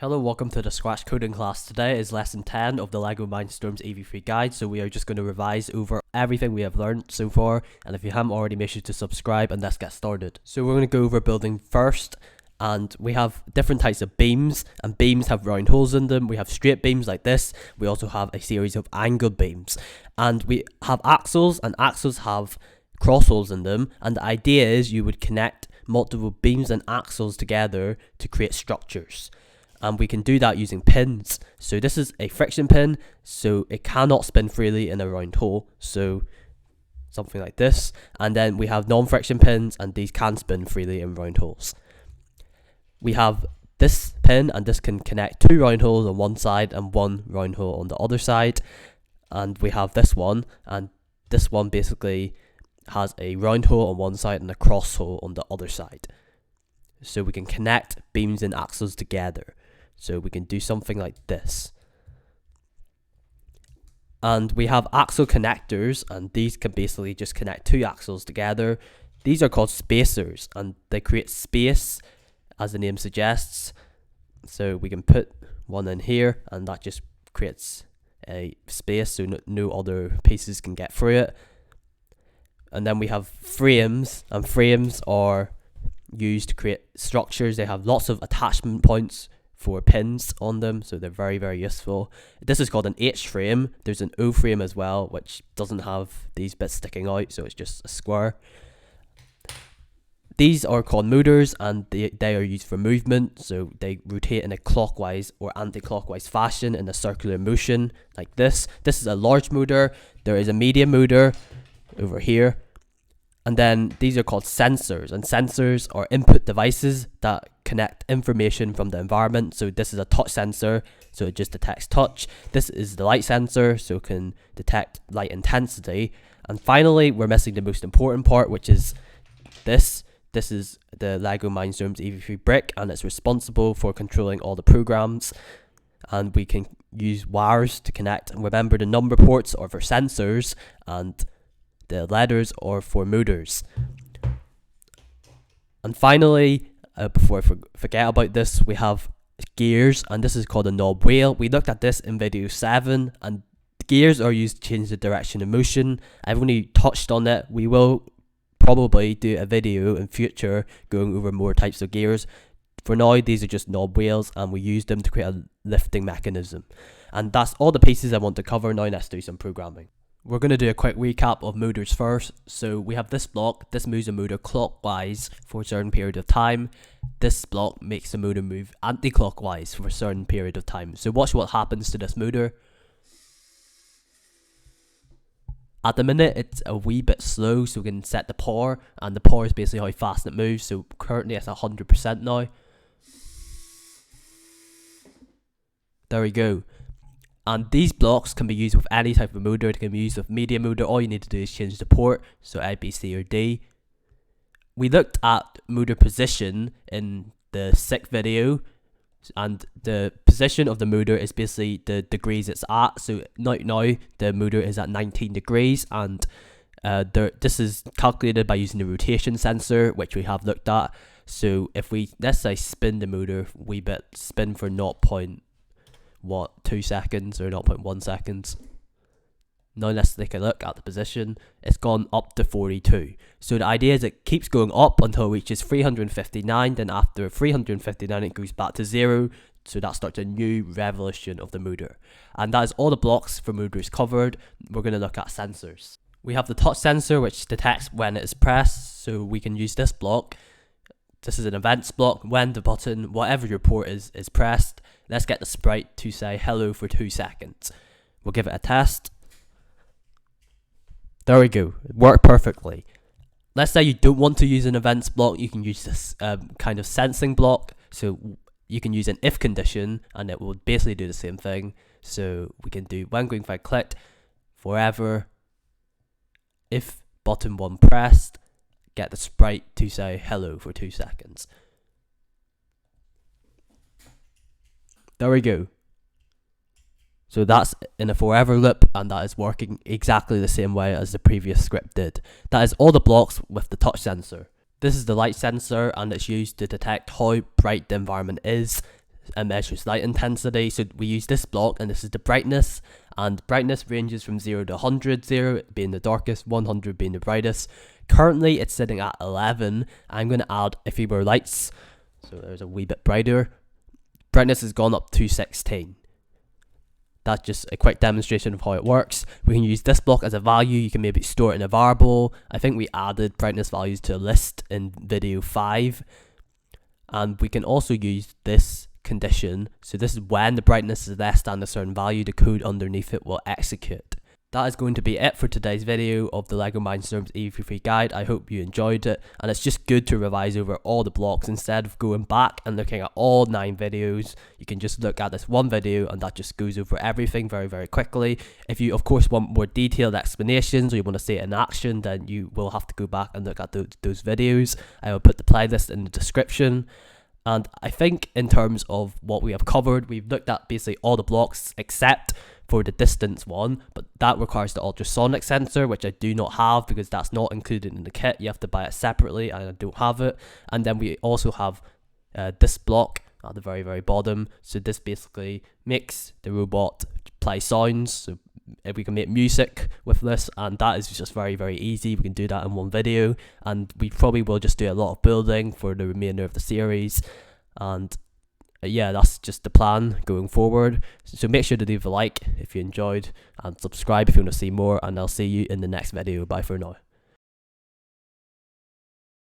Hello, welcome to the Scratch coding class. Today is lesson 10 of the LEGO Mindstorms Ev3 guide, so we are just going to revise over everything we have learned so far, and if you haven't already, make sure to subscribe and let's get started. So we're going to go over building first, and we have different types of beams, and beams have round holes in them. We have straight beams like this. We also have a series of angled beams, and we have axles, and axles have cross holes in them, and the idea is you would connect multiple beams and axles together to create structures. And we can do that using pins. So this is a friction pin, so it cannot spin freely in a round hole, so something like this. And then we have non-friction pins, and these can spin freely in round holes. We have this pin, and this can connect two round holes on one side and one round hole on the other side. And we have this one, and this one basically has a round hole on one side and a cross hole on the other side. So we can connect beams and axles together. So we can do something like this. And we have axle connectors, and these can basically just connect two axles together. These are called spacers, and they create space, as the name suggests. So we can put one in here, and that just creates a space so no other pieces can get through it. And then we have frames, and frames are used to create structures. They have lots of attachment points for pins on them, so they're very, very useful. This is called an H frame. There's an O frame as well, which doesn't have these bits sticking out, so it's just a square. These are called motors, and they are used for movement, so they rotate in a clockwise or anti-clockwise fashion in a circular motion like this. This is a large motor. There is a medium motor over here. And then these are called sensors, and sensors are input devices that connect information from the environment. So this is a touch sensor, so it just detects touch. This is the light sensor, so it can detect light intensity. And finally, we're missing the most important part, which is this. This is the LEGO Mindstorms Ev3 brick, and it's responsible for controlling all the programs. And we can use wires to connect. And remember, the number ports are for sensors, and the letters are for motors. And finally, before I forget about this, we have gears, and this is called a knob wheel. We looked at this in video 7, and gears are used to change the direction of motion. I've only touched on it. We will probably do a video in future going over more types of gears. For now, these are just knob wheels, and we use them to create a lifting mechanism. And that's all the pieces I want to cover. Now let's do some programming. We're going to do a quick recap of motors first. So we have this block. This moves a motor clockwise for a certain period of time. This block makes the motor move anti-clockwise for a certain period of time. So watch what happens to this motor. At the minute, it's a wee bit slow, so we can set the power, and the power is basically how fast it moves. So currently it's 100% now. There we go. And these blocks can be used with any type of motor. It can be used with medium motor. All you need to do is change the port, so A, B, C, or D. We looked at motor position in the 6th video, and the position of the motor is basically the degrees it's at. So now the motor is at 19 degrees, and this is calculated by using the rotation sensor, which we have looked at. So if we, let's say, spin the motor a wee bit, spin for 2 seconds or 0.1 seconds. Now let's take a look at the position. It's gone up to 42. So the idea is it keeps going up until it reaches 359. Then after 359, it goes back to 0. So that starts a new revolution of the motor. And that is all the blocks for motors covered. We're going to look at sensors. We have the touch sensor, which detects when it is pressed. So we can use this block. This is an events block. When the button, whatever your port is pressed. Let's get the sprite to say hello for 2 seconds. We'll give it a test. There we go. It worked perfectly. Let's say you don't want to use an events block. You can use this kind of sensing block. So you can use an if condition, and it will basically do the same thing. So we can do when green flag clicked, forever, if button 1 pressed, get the sprite to say hello for 2 seconds. There we go. So that's in a forever loop, and that is working exactly the same way as the previous script did. That is all the blocks with the touch sensor. This is the light sensor, and it's used to detect how bright the environment is. measures light intensity. So we use this block, and this is the brightness, and brightness ranges from 0 to 100, 0 being the darkest, 100 being the brightest. Currently it's sitting at 11. I'm going to add a few more lights, so there's a wee bit brighter. Brightness has gone up to 16. That's just a quick demonstration of how it works. We can use this block as a value. You can maybe store it in a variable. I think we added brightness values to a list in video 5. And we can also use this condition. So this is when the brightness is less than a certain value, the code underneath it will execute. That is going to be it for today's video of the LEGO Mindstorms Ev3 guide. I hope you enjoyed it, and it's just good to revise over all the blocks instead of going back and looking at all 9 videos. You can just look at this one video and that just goes over everything very, very quickly. If you of course want more detailed explanations or you want to see it in action, then you will have to go back and look at those videos. I will put the playlist in the description. And I think in terms of what we have covered, we've looked at basically all the blocks except for the distance one, but that requires the ultrasonic sensor, which I do not have because that's not included in the kit. You have to buy it separately and I don't have it. And then we also have this block at the very, very bottom. So this basically makes the robot play sounds. So if we can make music with this, and that is just very, very easy. We can do that in one video, and we probably will just do a lot of building for the remainder of the series. And yeah, that's just the plan going forward. So make sure to leave a like if you enjoyed, and subscribe if you want to see more, and I'll see you in the next video. Bye for now.